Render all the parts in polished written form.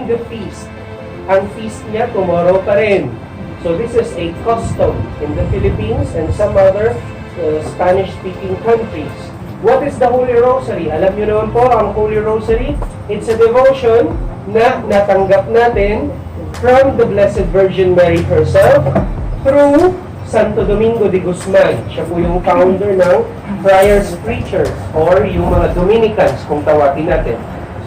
during the feast. Ang feast niya tomorrow pa rin. So this is a custom in the Philippines and some other Spanish-speaking countries. What is the Holy Rosary? Alam niyo naman po, ang Holy Rosary, it's a devotion na natanggap natin from the Blessed Virgin Mary herself through Santo Domingo de Guzman. Siya po yung founder ng Friars Preachers or yung mga Dominicans kung tawagin natin.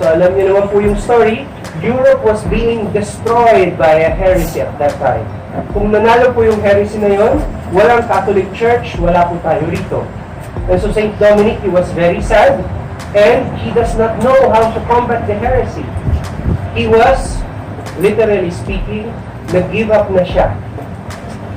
So alam niyo naman po yung story, Europe was being destroyed by a heresy at that time. Kung nanalo po yung heresy na yon, walang Catholic Church, wala po tayo rito. And so St. Dominic, he was very sad and he does not know how to combat the heresy. He was, literally speaking, nag-give up na siya.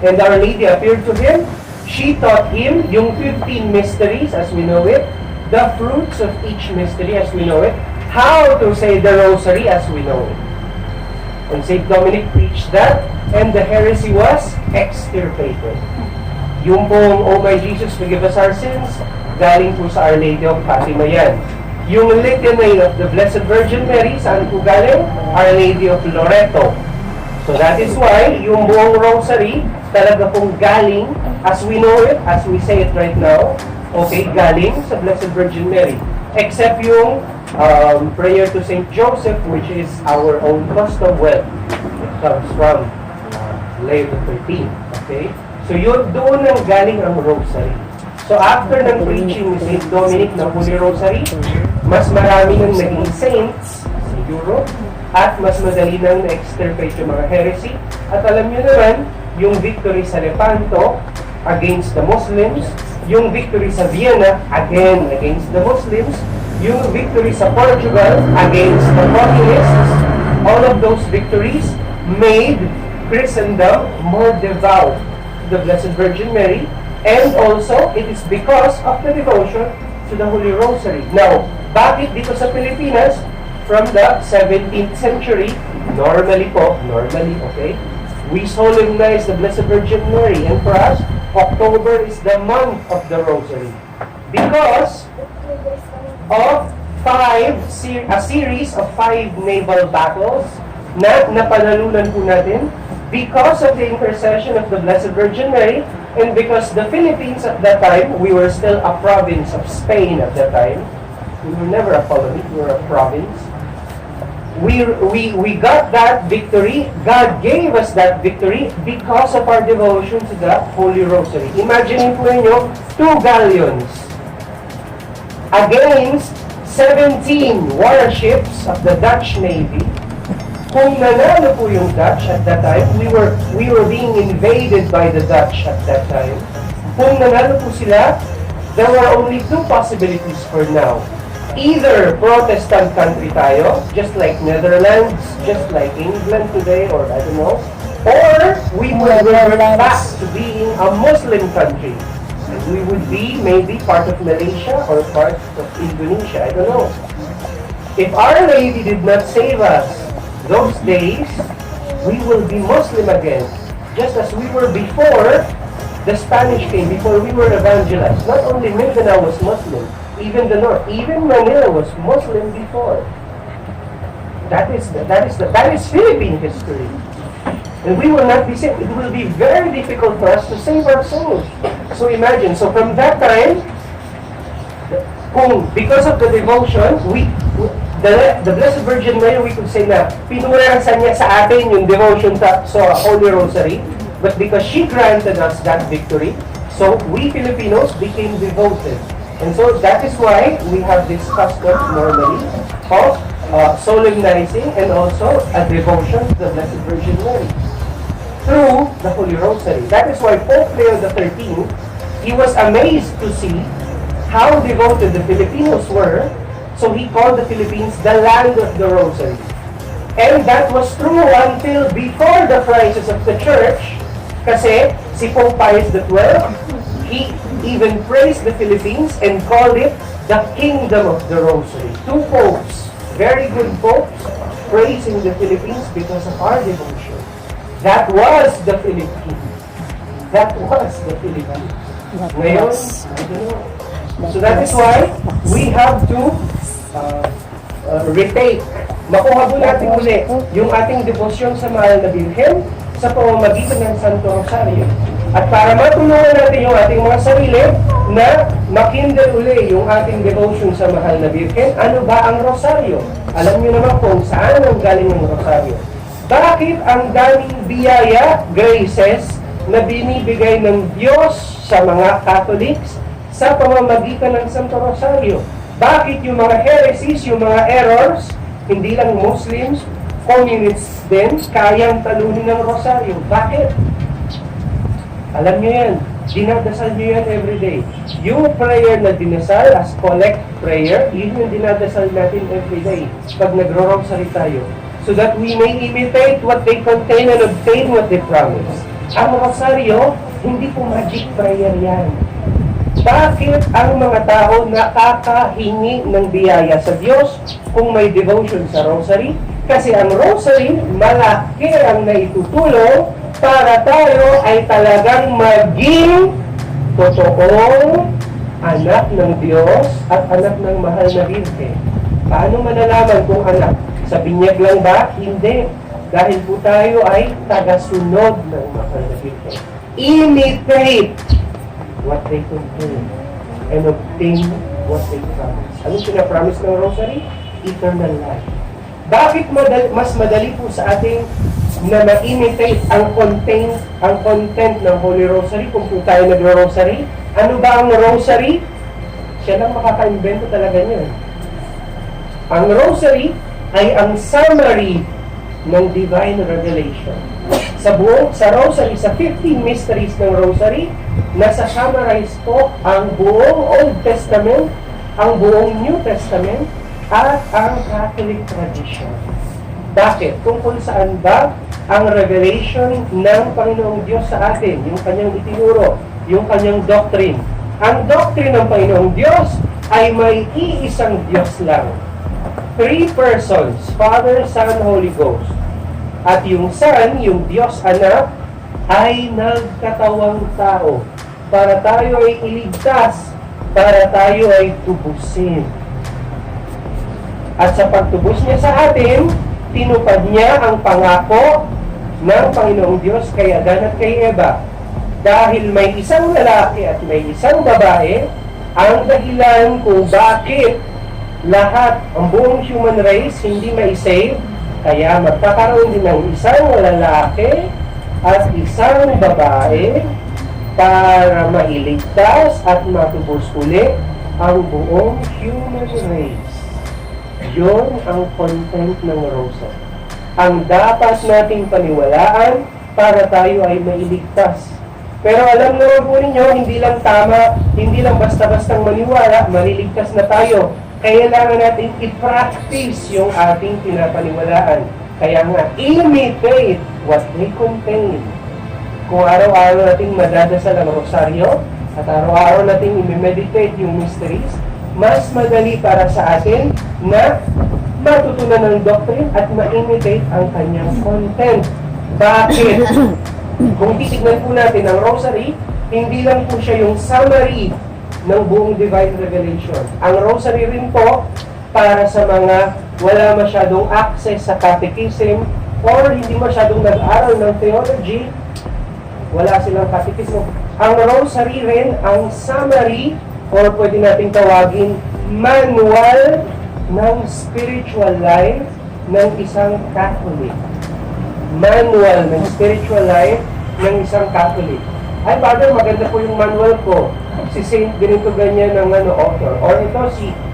And Our Lady appeared to him. She taught him yung 15 mysteries as we know it, the fruits of each mystery as we know it, how to say the Rosary as we know it. And St. Dominic preached that, and the heresy was extirpated. Yung pong, Oh my Jesus, forgive us our sins, galing po sa Our Lady of Fatima yan. Yung Litany of the Blessed Virgin Mary, saan po galing? Our Lady of Loreto. So that is why, yung buong Rosary, talaga pong galing, as we know it, as we say it right now, okay, galing sa Blessed Virgin Mary. Except yung prayer to Saint Joseph, which is our own custom, well, it comes from Leo XIII, okay? So yun, doon nang galing ang Rosary. So after ng preaching ni Saint Dominic ng Holy Rosary, mas marami nang naging saints sa Europe, at mas madali nang na-extirpate yung mga heresy. At alam nyo naman, yung victory sa Lepanto against the Muslims, yung victory sa Vienna, again against the Muslims, yung victory sa Portugal against the communists, all of those victories made Christendom more devout to the Blessed Virgin Mary, and also it is because of the devotion to the Holy Rosary. Now, bakit dito sa Pilipinas, from the 17th century, normally, okay, we solemnize the Blessed Virgin Mary, and for us, October is the month of the Rosary. Because of a series of 5 naval battles na napanalunan po natin, because of the intercession of the Blessed Virgin Mary, and because the Philippines at that time, we were still a province of Spain at that time. We were never a colony, we were a province. We got that victory. God gave us that victory because of our devotion to the Holy Rosary. Imagine po ninyo, 2 galleons against 17 warships of the Dutch Navy. Kung nanalo po yung Dutch at that time, we were being invaded by the Dutch at that time. Kung nanalo po sila, there were only 2 possibilities for now. Either Protestant country tayo, just like Netherlands, just like England today, or I don't know, or we would revert back to being a Muslim country. And we would be maybe part of Malaysia or part of Indonesia, I don't know. If Our Lady did not save us those days, we will be Muslim again, just as we were before the Spanish came, before we were evangelized. Not only Mindanao was Muslim, even the North, even Manila was Muslim before. That is Philippine history. And we will not be saved. It will be very difficult for us to save our souls. So imagine, so from that time, because of the devotion, the Blessed Virgin Mary, we could say na pinurasan niya sa atin yung devotion sa Holy Rosary, but because she granted us that victory, so we Filipinos became devoted. And so that is why we have this custom normally of solemnizing and also a devotion to the Blessed Virgin Mary through the Holy Rosary. That is why Pope Leo XIII, he was amazed to see how devoted the Filipinos were, so he called the Philippines the land of the Rosary. And that was true until before the crisis of the Church, kasi si Pope Pius XII, he even praised the Philippines and called it the Kingdom of the Rosary. 2 popes, very good popes, praising the Philippines because of our devotion. That was the Philippines. That was the Philippines. Ngayon, I don't know. So that is why we have to retake Makuha po natin uli yung ating debosyon sa mahal na Birhen sa pamamagitan ng Santo Rosario. At para matulungan natin yung ating mga sarili na makindle uli yung ating devotion sa mahal na Birhen, ano ba ang Rosario? Alam niyo naman kung saan ang galing ng Rosario. Bakit ang daming biyaya, graces, na binibigay ng Diyos sa mga Catholics sa pamamagitan ng Santo Rosario? Bakit yung mga heresies, yung mga errors, hindi lang Muslims, communists din, kayang talunin ng Rosario? Bakit? Alam nyo yan. Dinadasal nyo yan everyday. Yung prayer na dinasal as collect prayer, yun yung dinadasal natin everyday pag nagro-rosary tayo. So that we may imitate what they contain and obtain what they promise. Ang Rosario, hindi po magic prayer yan. Bakit ang mga tao nakakahingi ng biyaya sa Diyos kung may devotion sa Rosary? Kasi ang Rosary, malaki ang naitutulong para tayo ay talagang maging totoong anak ng Diyos at anak ng mahal na Birhen. Paano manalaman kung anak? Sa binyag lang ba? Hindi. Dahil po tayo ay tagasunod ng mahal na Birhen. Imitate what they contain and obtain what they promise. Anong pinapromise ng Rosary? Eternal life. Bakit mas madali po sa ating na ma-imitate ang content ng Holy Rosary kung po tayo nagro-rosary? Ano ba ang Rosary? Siya lang makaka-invento talaga niyan. Ang Rosary ay ang summary ng Divine Revelation. Sa Rosary, sa 15 mysteries ng Rosary, nasa summarize po ang buong Old Testament, ang buong New Testament, at ang Catholic tradition. Bakit? Tungkol saan ba ang revelation ng Panginoong Diyos sa atin, yung kanyang itinuro, yung kanyang doctrine. Ang doctrine ng Panginoong Diyos ay may iisang Diyos lang. 3 persons, Father, Son, Holy Ghost. At yung Son, yung Diyos Anak, ay nagkatawang tao para tayo ay iligtas, para tayo ay tubusin. At sa pagtubos niya sa atin, tinupad niya ang pangako ng Panginoong Diyos kay Adan at kay Eva. Dahil may isang lalaki at may isang babae, ang dahilan kung bakit lahat, ang buong human race, hindi may save, kaya magkakaroon din ng isang lalaki at isang babae para mailigtas at matubos ulit ang buong human race. Yun ang content ng Rosary. Ang dapat nating paniwalaan para tayo ay mailigtas. Pero alam naman po ninyo, hindi lang tama, hindi lang basta-bastang maniwala, maliligtas na tayo. Kailangan natin i-practice yung ating pinapaniwalaan. Kaya nga, imitate what they contain. Kung araw-araw nating madadasal ang Rosaryo, at araw-araw nating i-meditate yung mysteries, mas madali para sa atin na matutunan ng doctrine at ma-imitate ang kanyang content. Bakit? Kung titignan po natin ang Rosary, hindi lang po siya yung summary ng buong Divine Revelation. Ang Rosary rin po para sa mga wala masyadong access sa catechism or hindi masyadong nag-aral ng theology, wala silang catechism. Ang Rosary rin ang summary or pwede nating tawagin manual ng spiritual life ng isang Catholic. Manual ng spiritual life ng isang Catholic. Ay, Father, maganda po yung manual ko. Si Saint ganito ganyan ng author. Or ito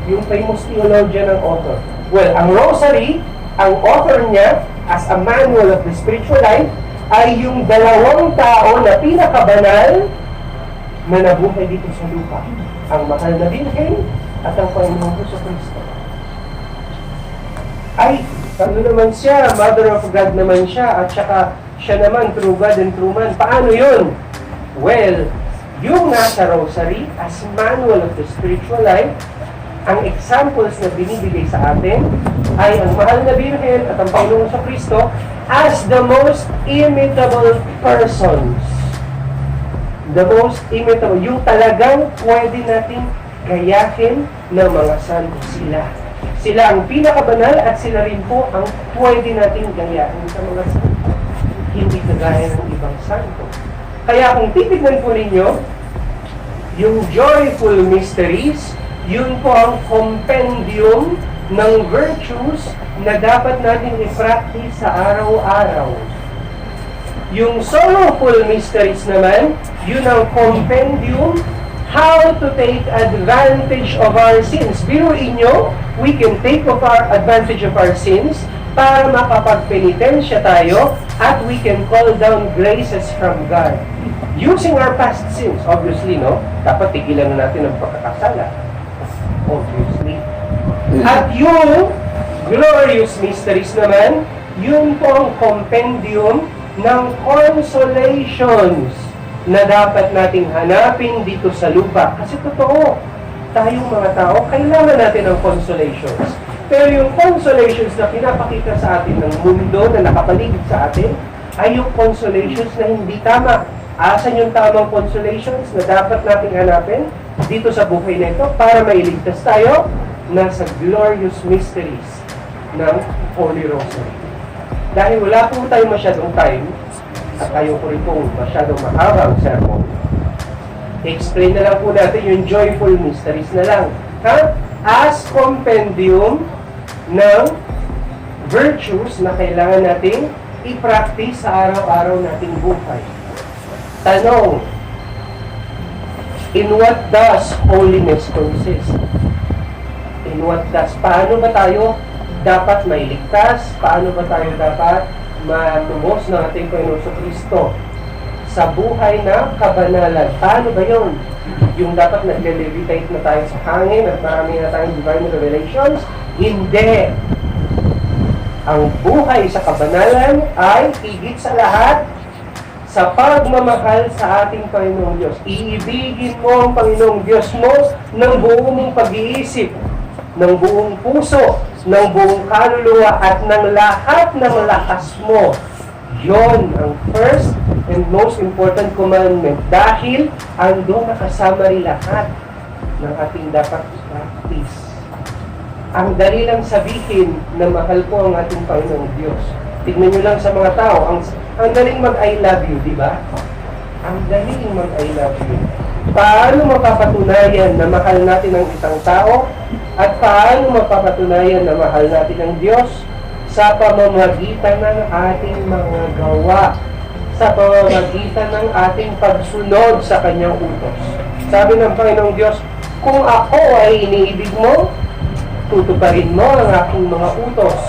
yung famous theologian ng author. Well, ang Rosary, ang author niya as a manual of the spiritual life ay yung dalawang tao na pinakabanal na nabuhay dito sa lupa. Ang mahal na Birhen at ang Panginoong Kristo. Ay, ano naman siya? Mother of God naman siya. At saka siya naman, true God and true man. Paano yun? Well, yung nasa Rosary as manual of the spiritual life, ang examples na binibigay sa atin ay ang mahal na Birhen at ang Panginoong Kristo as the most imitable persons. The most imitable. Yung talagang pwede nating gayahin ng mga santo sila. Sila ang pinakabanal at sila rin po ang pwede nating gayahin sa mga santo. Hindi kagaya ng ibang santo. Kaya kung titignan po ninyo, yung joyful mysteries, yun po ang compendium ng virtues na dapat natin i-practice sa araw-araw. Yung sorrowful mysteries naman, yun ang compendium how to take advantage of our sins. Biruin nyo, we can take advantage of our sins para makapagpenitensya tayo at we can call down graces from God. Using our past sins, obviously, no? Dapat tigilan na natin ang pagkakasala. Obviously. At yung glorious mysteries naman, yun po ang compendium ng consolations na dapat nating hanapin dito sa lupa. Kasi totoo, tayong mga tao, kailangan natin ng consolations. Pero yung consolations na pinapakita sa atin ng mundo na nakapaligid sa atin, ay yung consolations na hindi tama. Asan yung tamang consolations na dapat nating hanapin dito sa buhay na ito para mailigtas tayo? Nasa glorious mysteries ng Holy Rosary. Dahil wala po tayo masyadong time, at tayo po rin pong masyadong mahabang sermon, explain na lang po natin yung joyful mysteries na lang. Ha? As compendium ng virtues na kailangan nating i-practice sa araw-araw nating buhay. Tanong, in what does holiness consist? In what does? Paano ba tayo dapat mailigtas? Paano ba tayo dapat matubos ng ating Panginoon Kristo sa buhay na kabanalan? Paano ba yun? Yung dapat nag-levitate na tayo sa hangin at marami na tayong divine revelations? Hindi. Ang buhay sa kabanalan ay higit sa lahat sa pagmamahal sa ating Panginoong Diyos. Iibigin mo ang Panginoong Diyos mo ng buong mong pag-iisip, ng buong puso, ng buong kaluluwa at ng lahat ng lakas mo. Yon ang first and most important commandment dahil andun nakasama rin lahat ng ating dapat practice. Ang dali lang sabihin na mahal ko ang ating Panginoong Diyos. Tignan nyo lang sa mga tao, ang daling mag-I love you, di ba? Ang daling mag-I love you. Paano mapapatunayan na mahal natin ang isang tao? At paano mapapatunayan na mahal natin ang Diyos? Sa pamamagitan ng ating mga gawa. Sa pamamagitan ng ating pagsunod sa Kanyang utos. Sabi ng Panginoong Diyos, kung ako ay iniibig mo, tutuparin mo ang aking mga utos.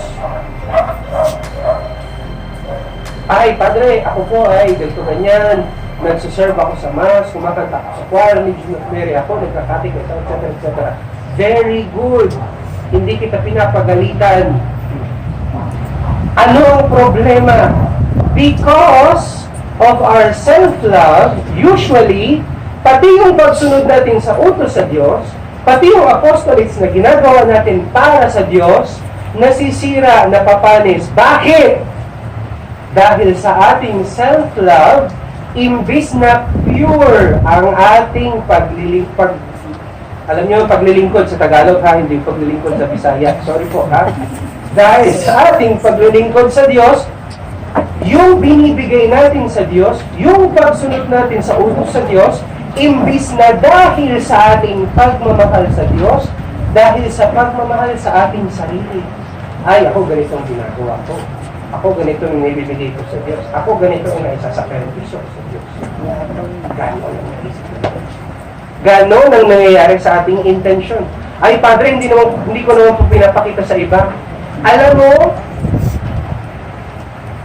Ay, Padre, ako po ay ganito ganyan. Nagsiserve ako sa Mass, kumakanta ako sa choir, Mary ako, nagkakatik, etc. Very good. Hindi kita pinapagalitan. Ano ang problema? Because of our self-love, usually, pati yung pagsunod natin sa utos sa Diyos, pati yung apostolates na ginagawa natin para sa Diyos, nasisira, napapanis. Bakit? Dahil sa ating self-love, imbis na pure ang ating alam niyo, paglilingkod sa Tagalog ha, hindi paglilingkod sa Bisaya. Sorry po ha. Dahil sa ating paglilingkod sa Diyos, yung binibigay natin sa Diyos, yung pagsunod natin sa utos sa Diyos, imbis na dahil sa ating pagmamahal sa Diyos, dahil sa pagmamahal sa ating sarili. Ay, ako ganito ang ginagawa ko. Ako ganito ang nilibigay ko sa Diyos. Ako ganito ang naisasakripisyo sa Diyos. Ganon ang naisip na Diyos. Ganon ang nangyayari sa ating intention. Ay, Padre, hindi ko naman po pinapakita sa iba. Alam mo,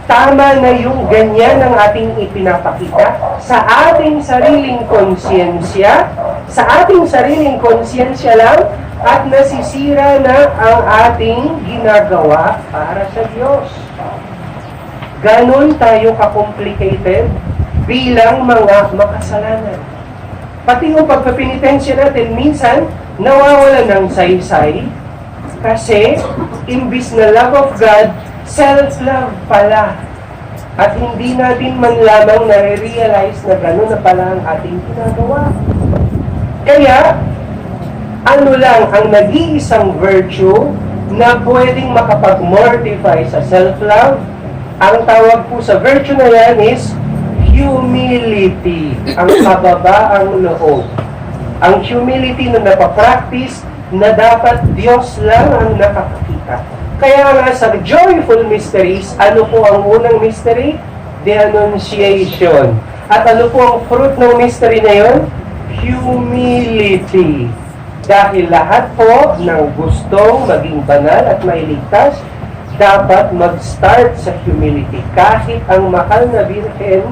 tama na yung ganyan ang ating ipinapakita sa ating sariling konsyensya, lang, at nasisira na ang ating ginagawa para sa Diyos. Ganon tayo ka-complicated bilang mga makasalanan. Pati yung pagpapinitensya natin, minsan, nawawalan ng saysay kasi, imbis na love of God, self-love pala. At hindi natin man lamang nare-realize na gano'n na pala ang ating ginagawa. Kaya, ano lang ang nag-iisang virtue na pwedeng makapag-mortify sa self-love. Ang tawag po sa virtue na yan is humility, ang kababaang loob. Ang humility na napapractice na dapat Diyos lang ang nakakakita. Kaya nga sa joyful mysteries, ano po ang unang mystery? The Annunciation. At ano po ang fruit ng mystery na yun? Humility. Dahil lahat po ng gustong maging banal at mailigtas, dapat mag-start sa humility. Kahit ang mahal na Birhen,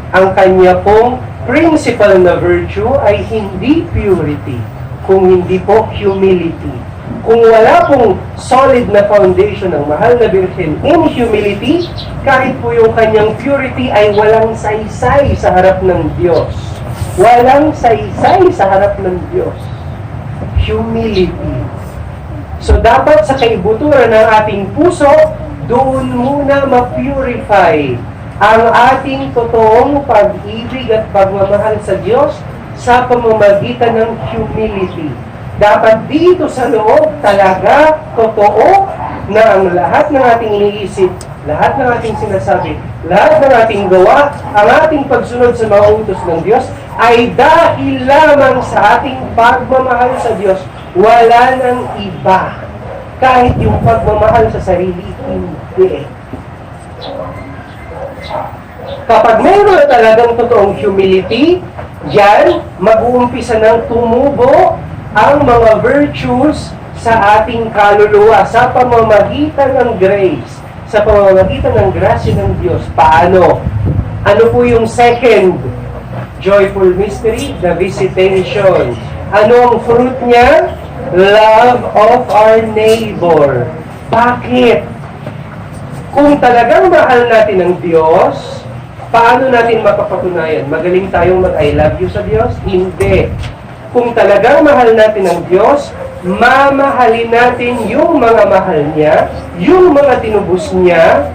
ang kanya pong principal na virtue ay hindi purity, kung hindi po humility. Kung wala pong solid na foundation ng mahal na Birhen in humility, kahit po yung kanyang purity ay walang saysay sa harap ng Diyos. Walang saysay sa harap ng Diyos. Humility. So dapat sa kaibuturan ng ating puso, doon muna ma-purify ang ating totoong pag-ibig at pagmamahal sa Diyos sa pamamagitan ng humility. Dapat dito sa loob talaga totoo na ang lahat ng ating iniisip, lahat ng ating sinasabi, lahat ng ating gawa, ang ating pagsunod sa mga utos ng Diyos ay dahil lamang sa ating pagmamahal sa Diyos. Wala nang iba. Kahit yung pagmamahal sa sarili, hindi. Kapag mayroon talagang totoong humility, yan, mag-uumpisa ng tumubo ang mga virtues sa ating kaluluwa sa pamamagitan ng grace, sa pamamagitan ng grasya ng Diyos. Paano? Ano po yung second joyful mystery? The visitation. Ano ang fruit niya? Love of our neighbor. Bakit? Kung talagang mahal natin ang Diyos, paano natin mapapatunayan? Magaling tayong mag-I love you sa Diyos? Hindi. Kung talagang mahal natin ang Diyos, mamahalin natin yung mga mahal niya, yung mga tinubos niya,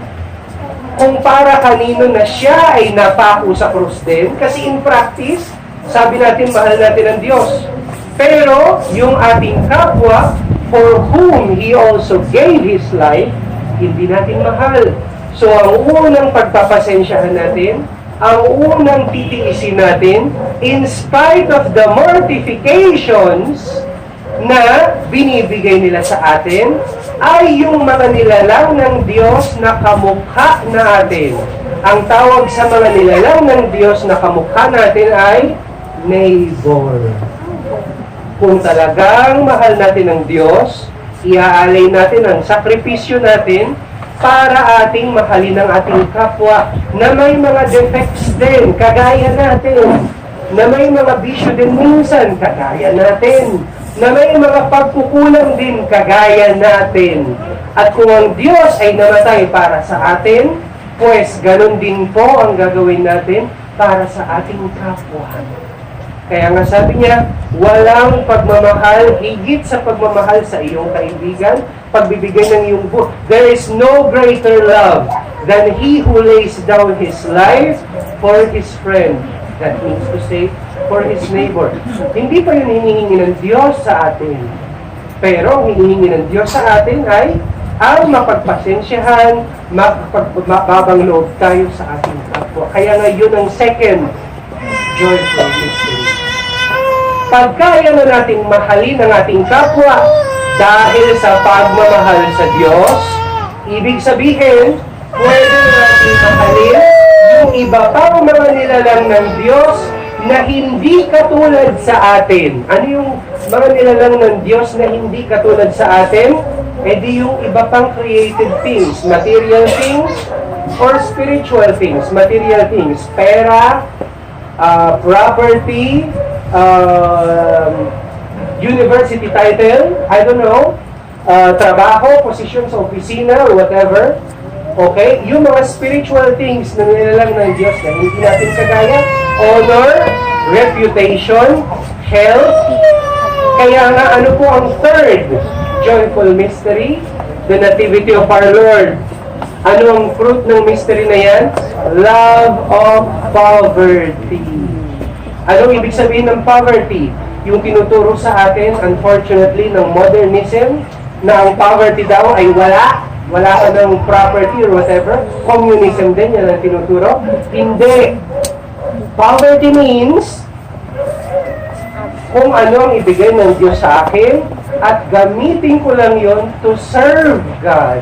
kung para kanino na siya ay napako sa krus din. Kasi in practice, sabi natin mahal natin ang Diyos. Pero yung ating kapwa, for whom He also gave His life, hindi natin mahal. So ang unang pagpapasensyahan natin, ang unang titiisin natin, in spite of the mortifications na binibigay nila sa atin, ay yung mga nilalang ng Diyos na kamukha natin. Ang tawag sa mga nilalang ng Diyos na kamukha natin ay neighbor. Kung talagang mahal natin ang Diyos, iaalay natin ang sakripisyo natin para ating mahalin ang ating kapwa na may mga defects din, kagaya natin. Na may mga bisyo din minsan, kagaya natin. Na may mga pagkukulang din, kagaya natin. At kung ang Diyos ay namatay para sa atin, pues ganun din po ang gagawin natin para sa ating kapwa. Kaya nga sabi niya, walang pagmamahal higit sa pagmamahal sa iyong kaibigan, pagbibigay ng iyong buhay. There is no greater love than he who lays down his life for his friend. That means to say, for his neighbor. Hindi pa yun hinihingi ng Diyos sa atin. Pero ang hinihingi ng Diyos sa atin ay ang mapagpasensyahan, mapababang loob tayo sa ating kapwa. Kaya nga yun ang second joyful mystery. Pagkaya na nating mahalin ang ating kapwa dahil sa pagmamahal sa Diyos, ibig sabihin, pwede natin mahalin yung iba pang mga nilalang ng Diyos na hindi katulad sa atin. Ano yung mga nilalang ng Diyos na hindi katulad sa atin? E di yung iba pang created things, material things, or spiritual things. Material things, pera, property, university title, I don't know, trabaho, position sa opisina, or whatever. Okay? Yung mga spiritual things na nilalang ng Diyos na hindi natin kagaya, honor, reputation, health. Kaya nga, ano po ang third joyful mystery? The Nativity of our Lord. Ano ang fruit ng mystery na yan? Love of poverty. Anong ibig sabihin ng poverty? yung tinuturo sa atin, unfortunately, ng modernism, na ang poverty daw ay wala ka ng property or whatever. Communism din, yan ang tinuturo. Hindi. Poverty means kung ano ang ibigay ng Diyos sa akin at gamitin ko lang yon to serve God.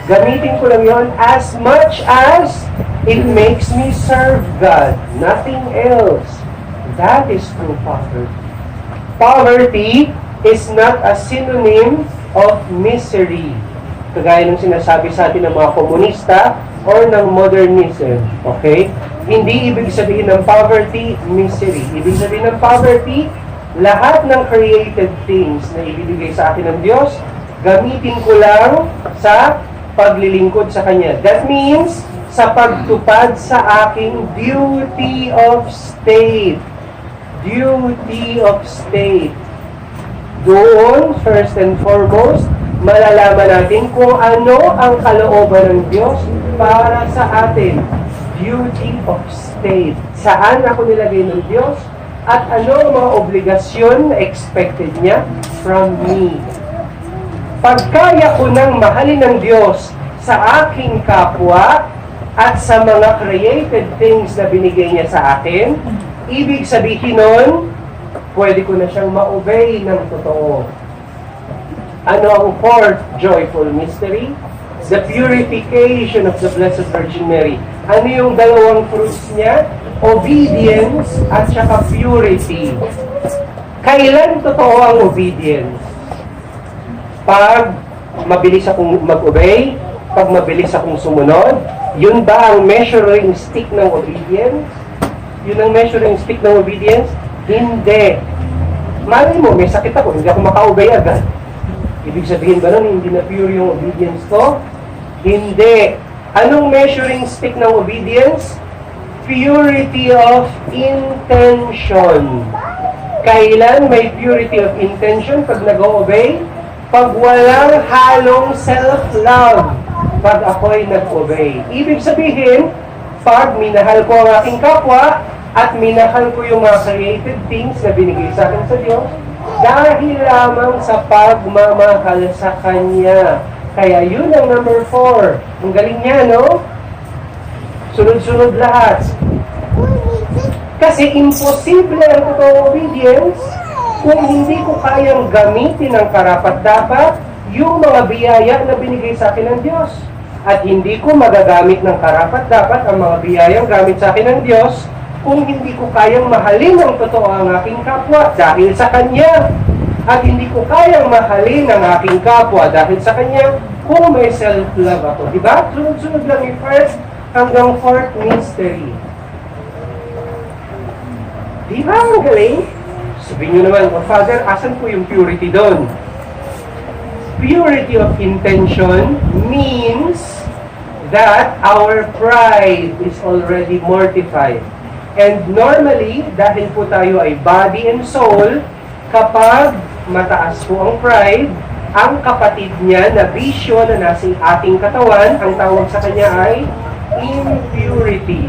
Gamitin ko lang yon as much as it makes me serve God. Nothing else. That is true poverty. Poverty is not a synonym of misery. Kagaya ng sinasabi sa atin ng mga komunista or ng modernism. Okay? Hindi ibig sabihin ng poverty, misery. Ibig sabihin ng poverty, lahat ng created things na ibibigay sa akin ng Diyos, gamitin ko lang sa paglilingkod sa Kanya. That means, sa pagtupad sa aking duty of state. Duty of state. Doon, first and foremost, malalaman natin kung ano ang kalooban ng Diyos para sa atin. Duty of state. Saan ako nilagay ng Diyos? At ano ang mga obligasyon na expected niya from me? Pagkaya ko nang mahalin ng Diyos sa aking kapwa at sa mga created things na binigay niya sa akin, ibig sabihin nun, pwede ko na siyang ma-obey ng totoo. Ano ang fourth joyful mystery? The purification of the Blessed Virgin Mary. Ano yung dalawang fruits niya? Obedience at saka purity. Kailan totoo ang obedience? Pag mabilis akong mag-obey, pag mabilis akong sumunod, yun ba ang measuring stick ng obedience? Yun ang measuring stick ng obedience? Hindi. Malay mo, may sakit ako, hindi ako maka-obey agad. Ibig sabihin ba nun, hindi na pure yung obedience ko? Hindi. Anong measuring stick ng obedience? Purity of intention. Kailan may purity of intention pag nag-obey? Pag walang halong self-love pag ako'y nag-obey. Ibig sabihin, pag minahal ko ang aking kapwa at minahal ko yung mga created things na binigay sa akin sa Diyos, dahil lamang sa pagmamahal sa Kanya. Kaya yun ang number 4. Ang galing niya, no? Sunod-sunod lahat. Kasi imposible ang totoong obedience kung hindi ko kayang gamitin ng karapat-dapat yung mga biyaya na binigay sa akin ng Diyos. At hindi ko magagamit ng karapat-dapat ang mga biyayang gamit sa akin ng Diyos kung hindi ko kayang mahalin ng totoo ang aking kapwa dahil sa Kanya. At hindi ko kayang mahalin ang aking kapwa dahil sa Kanya kung may self-love ako. Diba? Sunod-sunod lang yung first hanggang fourth mystery. Diba ang galing? Sabihin nyo naman, oh, Father, asan po yung purity doon? Purity of intention means that our pride is already mortified. And normally, dahil po tayo ay body and soul, kapag mataas po ang pride, ang kapatid niya na bisyo na nasa ating katawan, ang tawag sa kanya ay impurity.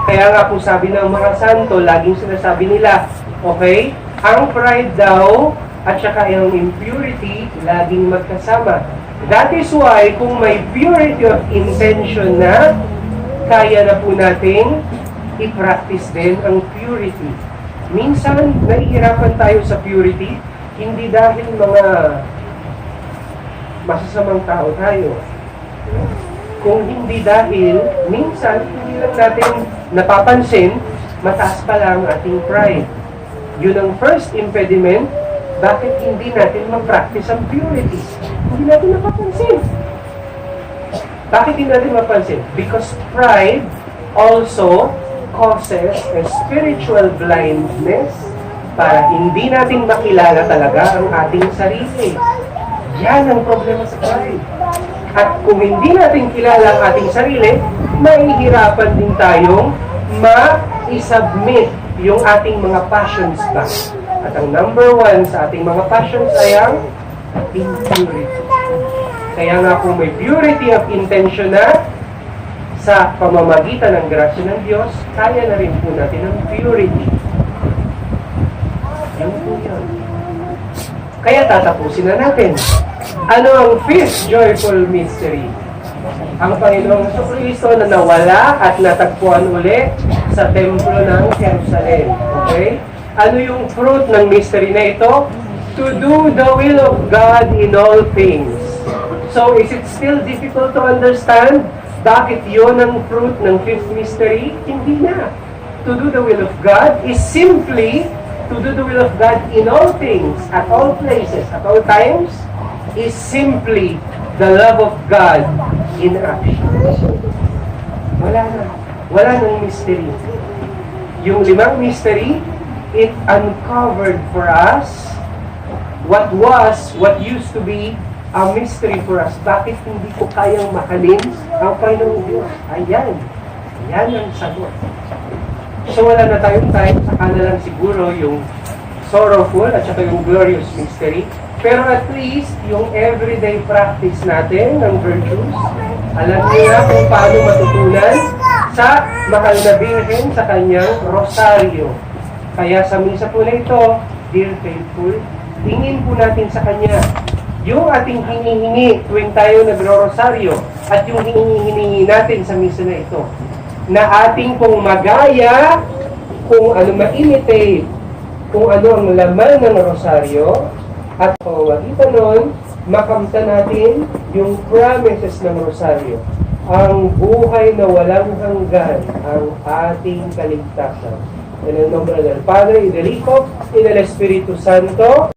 Kaya nga po sabi ng mga santo, laging sinasabi nila, okay, ang pride daw at saka yung impurity, laging magkasama. That is why, kung may purity of intention na, kaya na po nating i-practice din ang purity. Minsan, nahihirapan tayo sa purity, hindi dahil mga masasamang tao tayo. Kung hindi dahil, minsan, hindi lang natin napapansin, mataas pa lang ating pride. Yun ang first impediment, bakit hindi natin mag-practice ang purity? Hindi natin napapansin. Bakit hindi natin mapansin? Because pride also causes a spiritual blindness para hindi natin makilala talaga ang ating sarili. Yan ang problema sa pride. At kung hindi natin kilala ang ating sarili, mahihirapan din tayong ma-submit yung ating mga passions back. At ang number 1 sa ating mga passions ay ang impurity. Kaya nga kung may purity of intention na, sa pamamagitan ng grasya ng Diyos, kaya na rin po natin ang purity. Yun po yun. Kaya tatapusin na natin. Ano ang fifth joyful mystery? Ang Panginoong Jesucristo na nawala at natagpuan uli sa templo ng Jerusalem. Okay? Ano yung fruit ng mystery na ito? To do the will of God in all things. So, is it still difficult to understand? Bakit yun ang fruit ng fifth mystery? Hindi na. To do the will of God is simply to do the will of God in all things, at all places, at all times, is simply the love of God in action. Wala na. Wala nang mystery. Yung 5 mystery, it uncovered for us what used to be a mystery for us. Bakit hindi ko kayang mahalin ang Panginoong Diyos? Ayan. Yan ang sagot. So wala na tayong time, saka na lang siguro yung sorrowful at saka yung glorious mystery. Pero at least, yung everyday practice natin ng virtues, alam niyo na kung paano matutunan sa mahal na Birhen sa kanyang Rosario. Kaya sa misa po na ito, dear faithful, tingin po natin sa kanya yung ating hinihingi tuwing tayo nagro-rosaryo at yung hinihingi natin sa misa na ito, na ating pong magaya, kung ano ma-imitate, kung ano ang laman ng rosaryo, at pamamagitan nun, makamta natin yung promises ng rosaryo. Ang buhay na walang hanggan, ang ating kaligtasan. En el nombre del Padre, y del Hijo, y del Espíritu Santo.